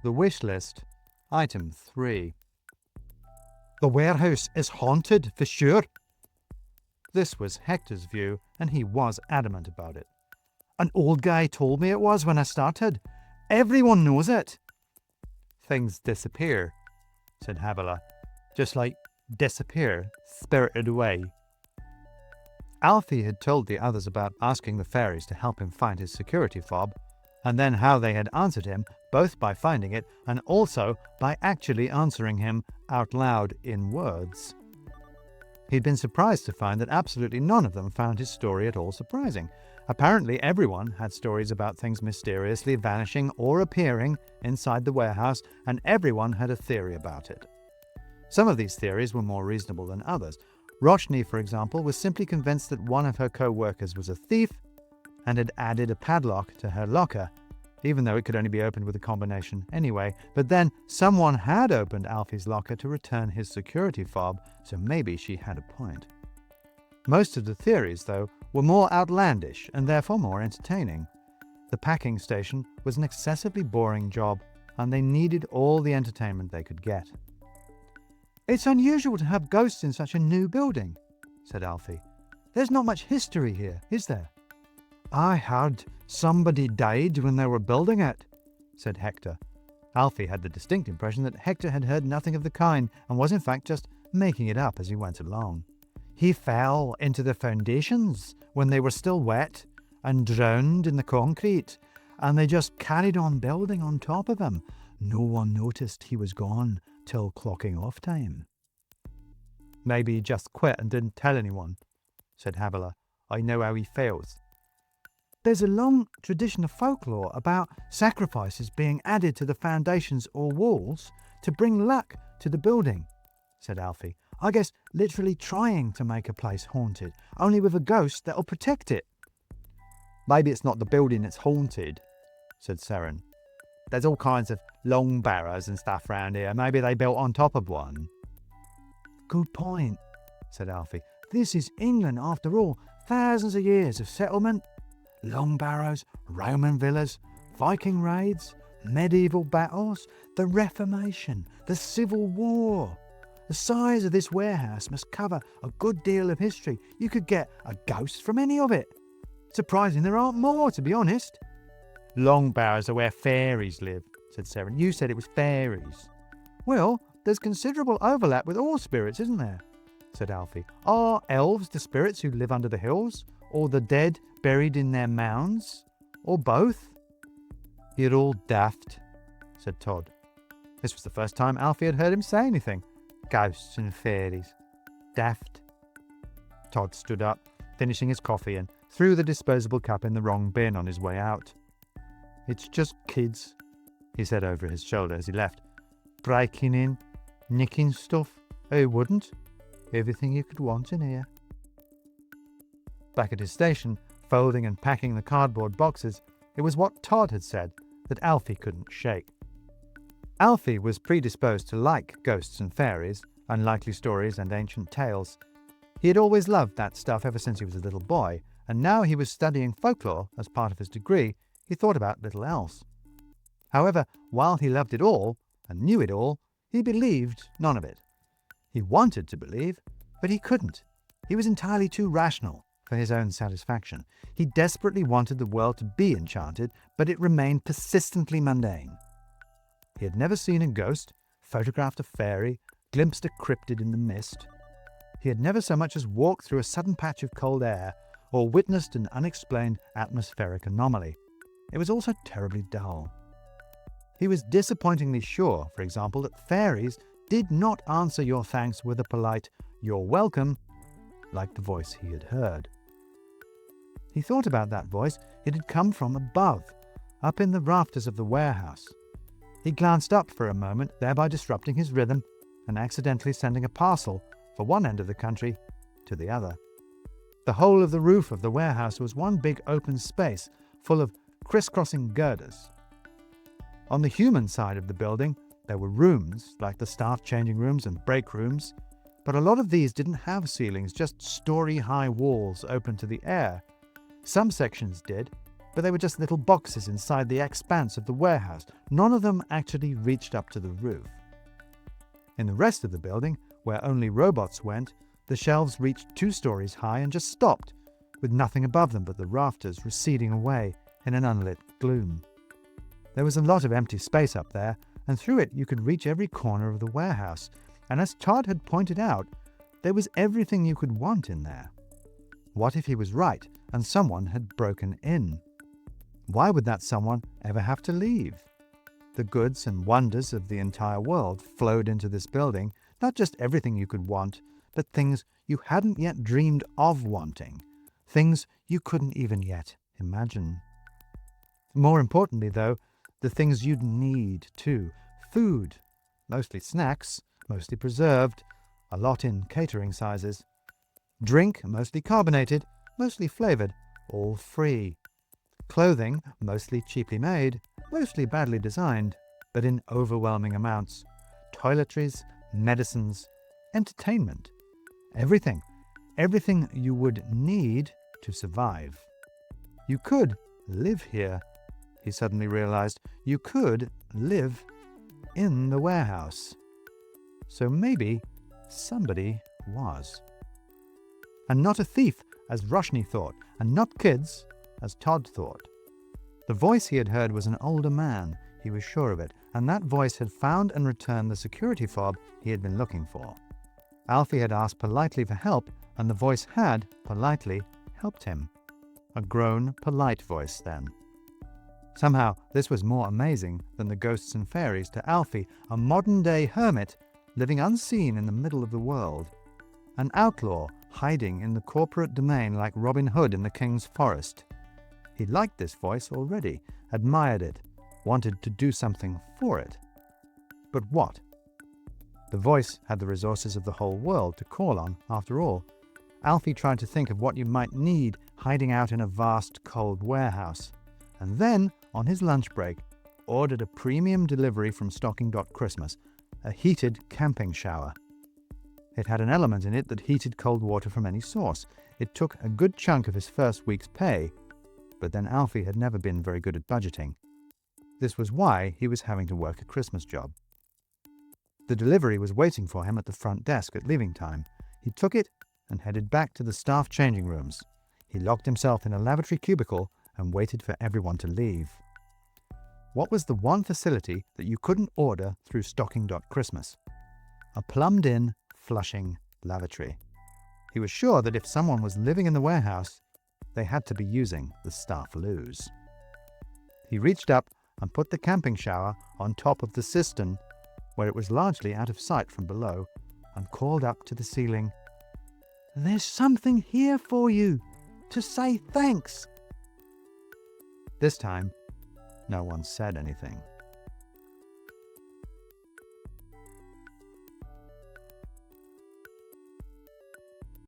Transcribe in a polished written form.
The wish list, item 3. The warehouse is haunted, for sure. This was Hector's view, and he was adamant about it. An old guy told me it was when I started. Everyone knows it. Things disappear, said Havila, just like disappear, spirited away. Alfie had told the others about asking the fairies to help him find his security fob, and then how they had answered him, both by finding it and also by actually answering him out loud in words. He'd been surprised to find that absolutely none of them found his story at all surprising. Apparently everyone had stories about things mysteriously vanishing or appearing inside the warehouse, and everyone had a theory about it. Some of these theories were more reasonable than others. Roshni, for example, was simply convinced that one of her co-workers was a thief and had added a padlock to her locker, even though it could only be opened with a combination anyway. But then someone had opened Alfie's locker to return his security fob, so maybe she had a point. Most of the theories, though, were more outlandish and therefore more entertaining. The packing station was an excessively boring job, and they needed all the entertainment they could get. It's unusual to have ghosts in such a new building, said Alfie. There's not much history here, is there? I heard somebody died when they were building it, said Hector. Alfie had the distinct impression that Hector had heard nothing of the kind and was in fact just making it up as he went along. He fell into the foundations when they were still wet and drowned in the concrete, and they just carried on building on top of him. No one noticed he was gone till clocking off time. Maybe he just quit and didn't tell anyone, said Havila. I know how he feels. There's a long tradition of folklore about sacrifices being added to the foundations or walls to bring luck to the building, said Alfie. I guess literally trying to make a place haunted, only with a ghost that'll protect it. Maybe it's not the building that's haunted, said Seren. There's all kinds of long barrows and stuff round here. Maybe they built on top of one. Good point, said Alfie. This is England after all. Thousands of years of settlement. Long barrows, Roman villas, Viking raids, medieval battles, the Reformation, the Civil War. The size of this warehouse must cover a good deal of history. You could get a ghost from any of it. Surprising there aren't more, to be honest. Long barrows are where fairies live, said Seren. You said it was fairies. Well, there's considerable overlap with all spirits, isn't there? Said Alfie. Are elves the spirits who live under the hills? Or the dead buried in their mounds? Or both? You're all daft, said Todd. This was the first time Alfie had heard him say anything. Ghosts and fairies. Daft. Todd stood up, finishing his coffee, and threw the disposable cup in the wrong bin on his way out. It's just kids, he said over his shoulder as he left. Breaking in, nicking stuff. Who wouldn't? Everything you could want in here. Back at his station, folding and packing the cardboard boxes, it was what Todd had said that Alfie couldn't shake. Alfie was predisposed to like ghosts and fairies, unlikely stories and ancient tales. He had always loved that stuff ever since he was a little boy, and now he was studying folklore as part of his degree. He thought about little else. However, while he loved it all and knew it all, he believed none of it. He wanted to believe, but he couldn't. He was entirely too rational for his own satisfaction. He desperately wanted the world to be enchanted, but it remained persistently mundane. He had never seen a ghost, photographed a fairy, glimpsed a cryptid in the mist. He had never so much as walked through a sudden patch of cold air or witnessed an unexplained atmospheric anomaly. It was also terribly dull. He was disappointingly sure, for example, that fairies did not answer your thanks with a polite, "You're welcome," like the voice he had heard. He thought about that voice. It had come from above, up in the rafters of the warehouse. He glanced up for a moment, thereby disrupting his rhythm and accidentally sending a parcel from one end of the country to the other. The whole of the roof of the warehouse was one big open space full of crisscrossing girders. On the human side of the building, there were rooms, like the staff changing rooms and break rooms, but a lot of these didn't have ceilings, just story-high walls open to the air. Some sections did, but they were just little boxes inside the expanse of the warehouse. None of them actually reached up to the roof. In the rest of the building, where only robots went, the shelves reached 2 stories high and just stopped, with nothing above them but the rafters receding away in an unlit gloom. There was a lot of empty space up there, and through it you could reach every corner of the warehouse, and as Todd had pointed out, there was everything you could want in there. What if he was right, and someone had broken in? Why would that someone ever have to leave? The goods and wonders of the entire world flowed into this building, not just everything you could want, but things you hadn't yet dreamed of wanting, things you couldn't even yet imagine. More importantly, though, the things you'd need too. Food, mostly snacks, mostly preserved, a lot in catering sizes. Drink, mostly carbonated, mostly flavored, all free. Clothing, mostly cheaply made, mostly badly designed, but in overwhelming amounts. Toiletries, medicines, entertainment. Everything you would need to survive. You could live here, he suddenly realized. You could live in the warehouse. So maybe somebody was. And not a thief, as Roshni thought, and not kids, as Todd thought. The voice he had heard was an older man, he was sure of it, and that voice had found and returned the security fob he had been looking for. Alfie had asked politely for help, and the voice had, politely, helped him. A grown, polite voice, then. Somehow, this was more amazing than the ghosts and fairies to Alfie, a modern-day hermit living unseen in the middle of the world. An outlaw hiding in the corporate domain like Robin Hood in the king's forest. He liked this voice already, admired it, wanted to do something for it. But what? The voice had the resources of the whole world to call on, after all. Alfie tried to think of what you might need hiding out in a vast, cold warehouse. And then, on his lunch break, ordered a premium delivery from Stocking.Christmas, a heated camping shower. It had an element in it that heated cold water from any source. It took a good chunk of his first week's pay, but then Alfie had never been very good at budgeting. This was why he was having to work a Christmas job. The delivery was waiting for him at the front desk at leaving time. He took it and headed back to the staff changing rooms. He locked himself in a lavatory cubicle and waited for everyone to leave. What was the one facility that you couldn't order through Stocking.Christmas? A plumbed-in, flushing lavatory. He was sure that if someone was living in the warehouse, they had to be using the staff loos. He reached up and put the camping shower on top of the cistern, where it was largely out of sight from below, and called up to the ceiling, "There's something here for you, to say thanks." This time, no one said anything.